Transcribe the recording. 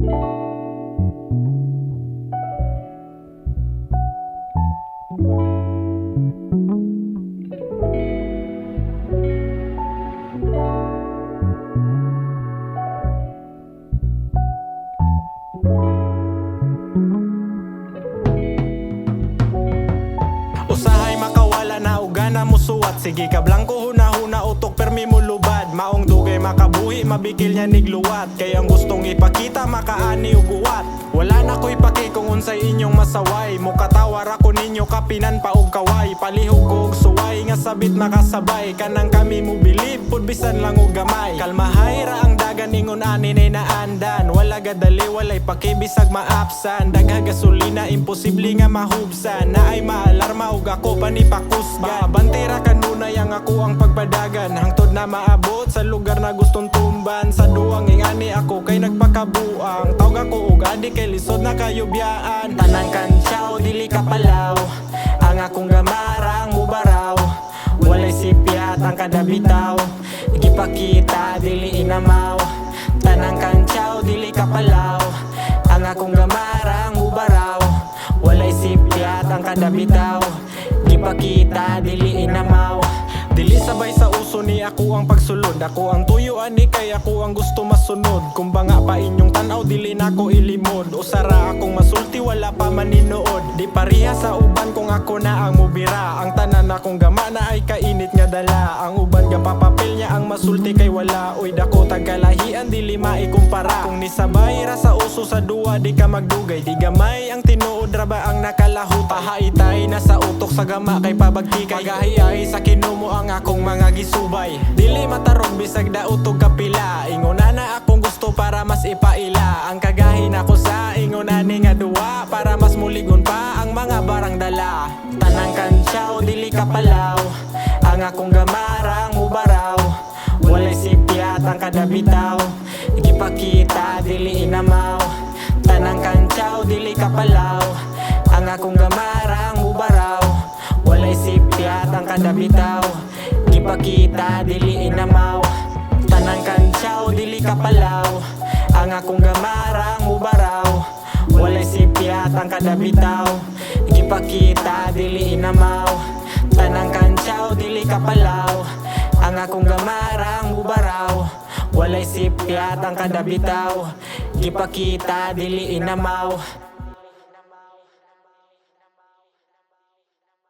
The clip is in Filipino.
Usahay makawala na ugana mo suwat. Sige ka blanco huna-huna utok permi mo lubad. Maong dugay makabuhi mabikil niya nigluwat. Kay ang gustong ipakita makaani ug uwat. Wala na ko'y paki kung unsay inyong masaway. Mukatawar ako ninyo kapinan pa og kaway. Palihog ko og suway nga sabit makasabay. Kanang kami mo bilib pud bisan lang og gamay. Kalmahay ra ang dagan ingon ani nay naandan. Wala gadali walay pakibisag maapsan. Dagha gasolina imposible nga mahubsan. Naay maalarma ug ako panipakusgan. Bantera kanunay ang ako ang pagpadagan. Hangtod na maabot sa lugar na gustong tumban. Sa duwang ingani ako kay nagpakabuang. Tawag ako og adik kay lisod na kayo biyaan. Tanang kantsaw dili ka palaw. Ang akong gamarang mubaraw. Walay sipyat ang kada bitaw. Gipakita dili inamaw. Tanang kantsaw dili ka palaw. Ang akong gamarang mubaraw. Walay sipyat ang kada bitaw. Gipakita dili inamaw. Dili sabay sa uso ni ako ang pagsulod. Ako ang tuyo ani kay ako ang gusto masunod. Kung ba nga pa inyong tanaw dili nako ilimod. Usara akong masulti wala pa maninood. Di pareha sa uban kung ako na ang mubira. Ang tanan akong gama na ay kainit nga dala. Ang uban nga papapil niya ang masulti kay wala. Uy dako tagalahian dili maikumpara. Kung nisabay ra sa uso sa duwa di ka magdugay. Di gamay ang tinuod ra ba ang nakalahut. Pahaitay na sa utok sa gama kay pabagtikay. Pagahiyay sa kinumo ang akong mga gisubay. Dili matarong bisag daotog kapila. Inguna na akong gusto para mas ipaila. Ang kagahin ako sa ingunani nga duwa. Para mas muligon pa ang mga barang dala. Tanang kantsaw dili ka palaw. Ang akong gamarang mubaraw. Walay sipyat ang kada bitaw. Gipakita dili inamaw. Tanang kantsaw dili ka palaw. Ang akong gamarang mubaraw. Walay sipyat ang kada bitaw. Gipakita dili inamaw. Tanang kantsaw dili ka palaw. Ang akong gamarang mubaraw. Walay sipyat ang kada bitaw. Gipakita dili inamaw. Tanang kantsaw dili ka palaw. Ang akong gamarang mubaraw. Walay sipyat ang kada bitaw. Gipakita dili inamaw.